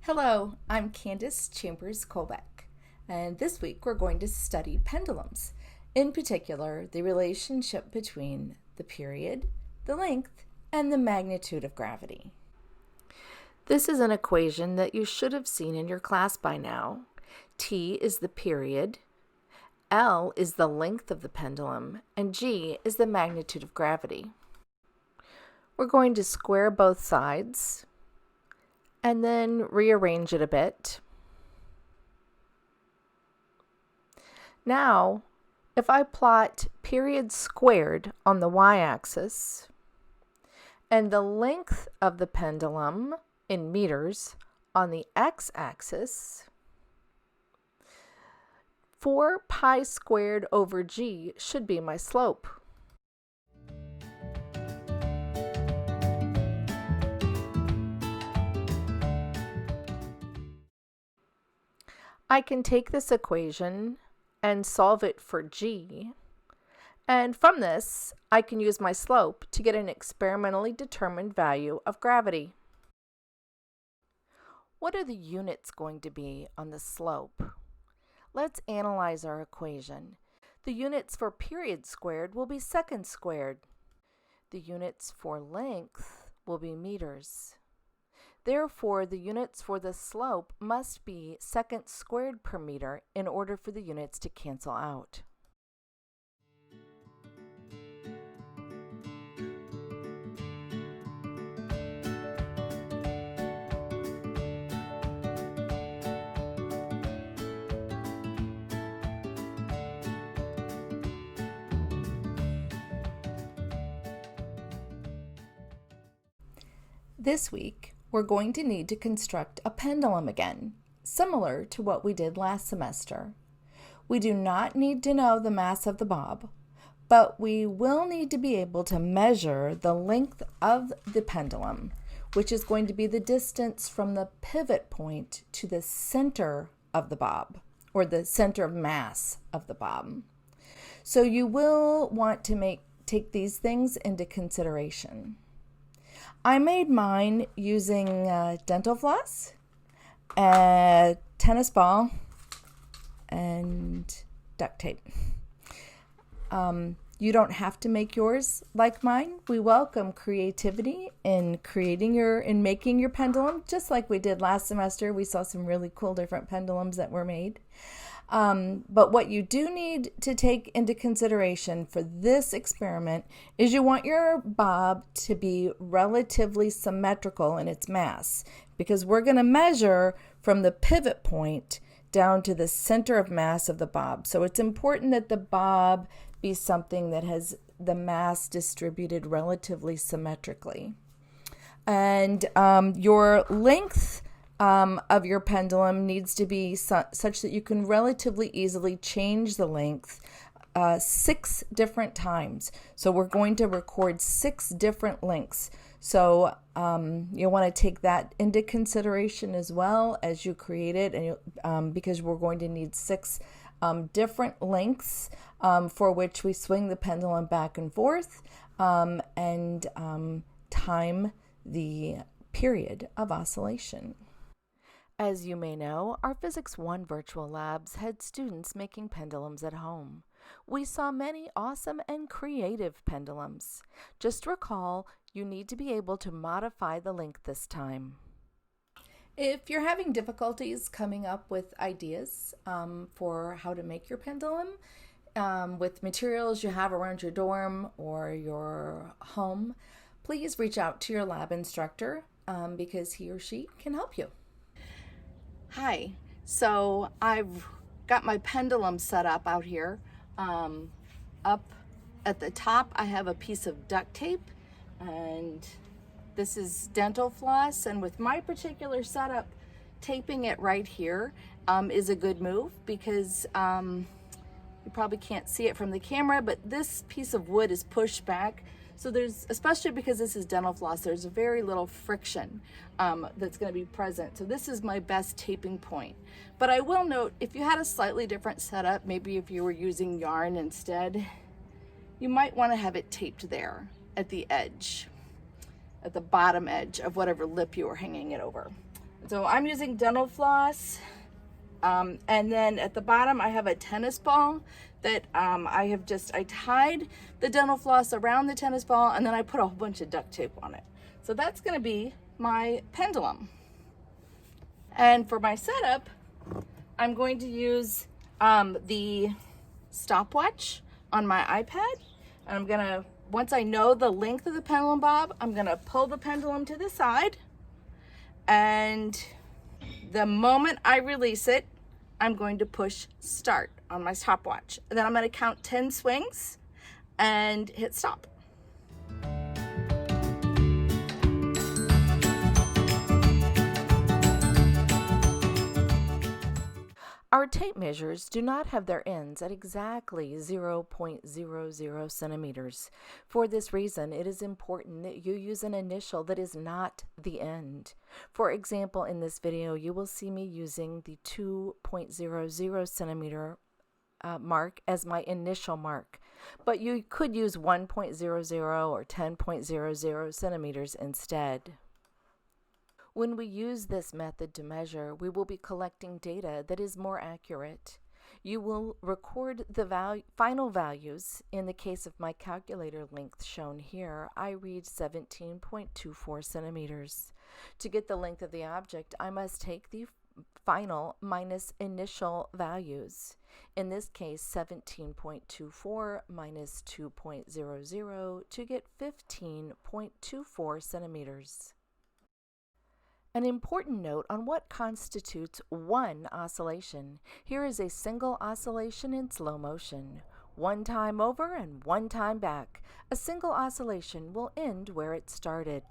Hello, I'm Candace Chambers Colbeck, and this week we're going to study pendulums, in particular the relationship between the period, the length, and the magnitude of gravity. This is an equation that you should have seen in your class by now. T is the period, L is the length of the pendulum, and G is the magnitude of gravity. We're going to square both sides and then rearrange it a bit. Now, if I plot period squared on the y-axis and the length of the pendulum in meters on the x-axis, 4 pi squared over g should be my slope. I can take this equation and solve it for g, and from this I can use my slope to get an experimentally determined value of gravity. What are the units going to be on the slope? Let's analyze our equation. The units for period squared will be seconds squared. The units for length will be meters. Therefore, the units for the slope must be seconds squared per meter in order for the units to cancel out. This week, we're going to need to construct a pendulum again, similar to what we did last semester. We do not need to know the mass of the bob, but we will need to be able to measure the length of the pendulum, which is going to be the distance from the pivot point to the center of the bob, or the center of mass of the bob. So you will want to take these things into consideration. I made mine using dental floss, a tennis ball, and duct tape. You don't have to make yours like mine. We welcome creativity in making your pendulum, just like we did last semester. We saw some really cool different pendulums that were made. But what you do need to take into consideration for this experiment is you want your bob to be relatively symmetrical in its mass, because we're going to measure from the pivot point down to the center of mass of the bob. So it's important that the bob be something that has the mass distributed relatively symmetrically. And your length of your pendulum needs to be such that you can relatively easily change the length 6 different times. So we're going to record 6 different lengths. So you'll want to take that into consideration as well as you create it, and because we're going to need 6 different lengths for which we swing the pendulum back and forth and time the period of oscillation. As you may know, our Physics 1 virtual labs had students making pendulums at home. We saw many awesome and creative pendulums. Just recall, you need to be able to modify the length this time. If you're having difficulties coming up with ideas for how to make your pendulum with materials you have around your dorm or your home, please reach out to your lab instructor because he or she can help you. Hi, so I've got my pendulum set up out here. Up at the top I have a piece of duct tape, and this is dental floss, and with my particular setup, taping it right here is a good move because you probably can't see it from the camera, but this piece of wood is pushed back. So there's, especially because this is dental floss, there's very little friction that's going to be present. So this is my best taping point. But I will note, if you had a slightly different setup, maybe if you were using yarn instead, you might want to have it taped there at the edge, at the bottom edge of whatever lip you were hanging it over. So I'm using dental floss. And then at the bottom, I have a tennis ball that I tied the dental floss around the tennis ball, and then I put a whole bunch of duct tape on it. So that's gonna be my pendulum. And for my setup, I'm going to use the stopwatch on my iPad. And I'm gonna, once I know the length of the pendulum bob, I'm gonna pull the pendulum to the side, and the moment I release it, I'm going to push start on my stopwatch. And then I'm going to count 10 swings and hit stop. Our tape measures do not have their ends at exactly 0.00 centimeters. For this reason, it is important that you use an initial that is not the end. For example, in this video, you will see me using the 2.00 centimeter mark as my initial mark, but you could use 1.00 or 10.00 centimeters instead. When we use this method to measure, we will be collecting data that is more accurate. You will record the final values. In the case of my calculator length shown here, I read 17.24 centimeters. To get the length of the object, I must take the final minus initial values. In this case, 17.24 minus 2.00 to get 15.24 centimeters. An important note on what constitutes one oscillation. Here is a single oscillation in slow motion. One time over and one time back. A single oscillation will end where it started.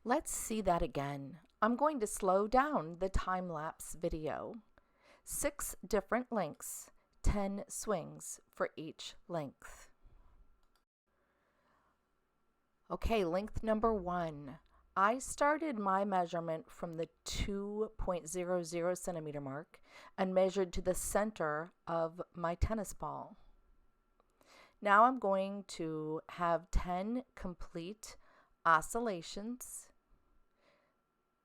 Let's see that again. I'm going to slow down the time-lapse video. 6 different lengths, 10 swings for each length. Okay, length number 1. I started my measurement from the 2.00 centimeter mark and measured to the center of my tennis ball. Now I'm going to have 10 complete oscillations.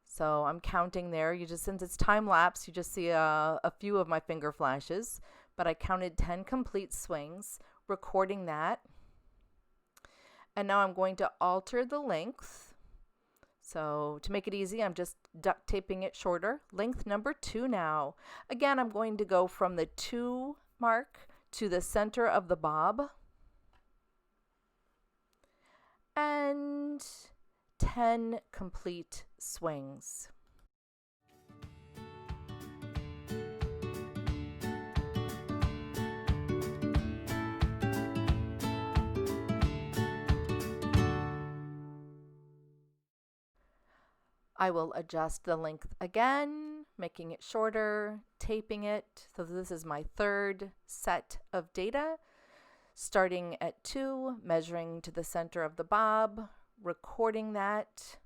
So I'm counting there. Since it's time lapse, you just see a few of my finger flashes, but I counted 10 complete swings, recording that. And now I'm going to alter the length. So to make it easy, I'm just duct taping it shorter. Length number 2 now. Again, I'm going to go from the 2 mark to the center of the bob. And 10 complete swings. I will adjust the length again, making it shorter, taping it. So this is my 3rd set of data, starting at 2, measuring to the center of the bob, recording that,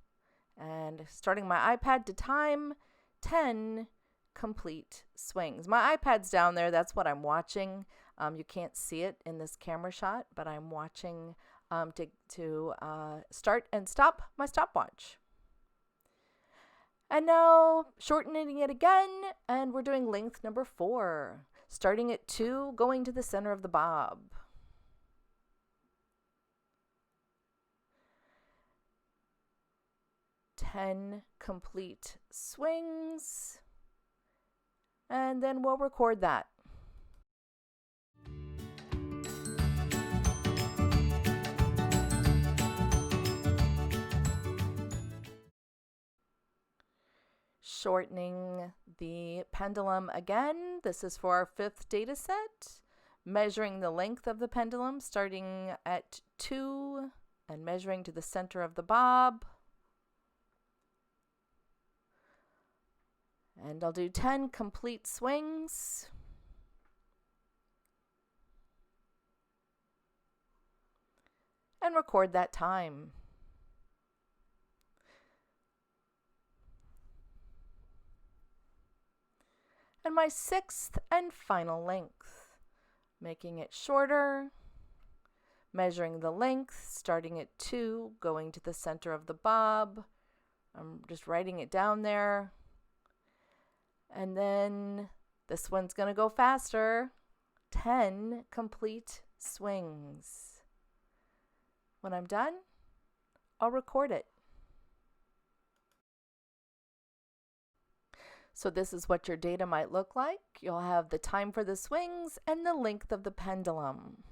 and starting my iPad to time 10 complete swings. My iPad's down there. That's what I'm watching. You can't see it in this camera shot, but I'm watching to start and stop my stopwatch. And now shortening it again, and we're doing length number 4, starting at 2, going to the center of the bob. Ten complete swings, and then we'll record that. Shortening the pendulum again. This is for our 5th data set. Measuring the length of the pendulum, starting at 2 and measuring to the center of the bob. And I'll do 10 complete swings. And record that time. And my 6th and final length, making it shorter, measuring the length, starting at 2, going to the center of the bob. I'm just writing it down there. And then this one's going to go faster. 10 complete swings. When I'm done, I'll record it. So this is what your data might look like. You'll have the time for the swings and the length of the pendulum.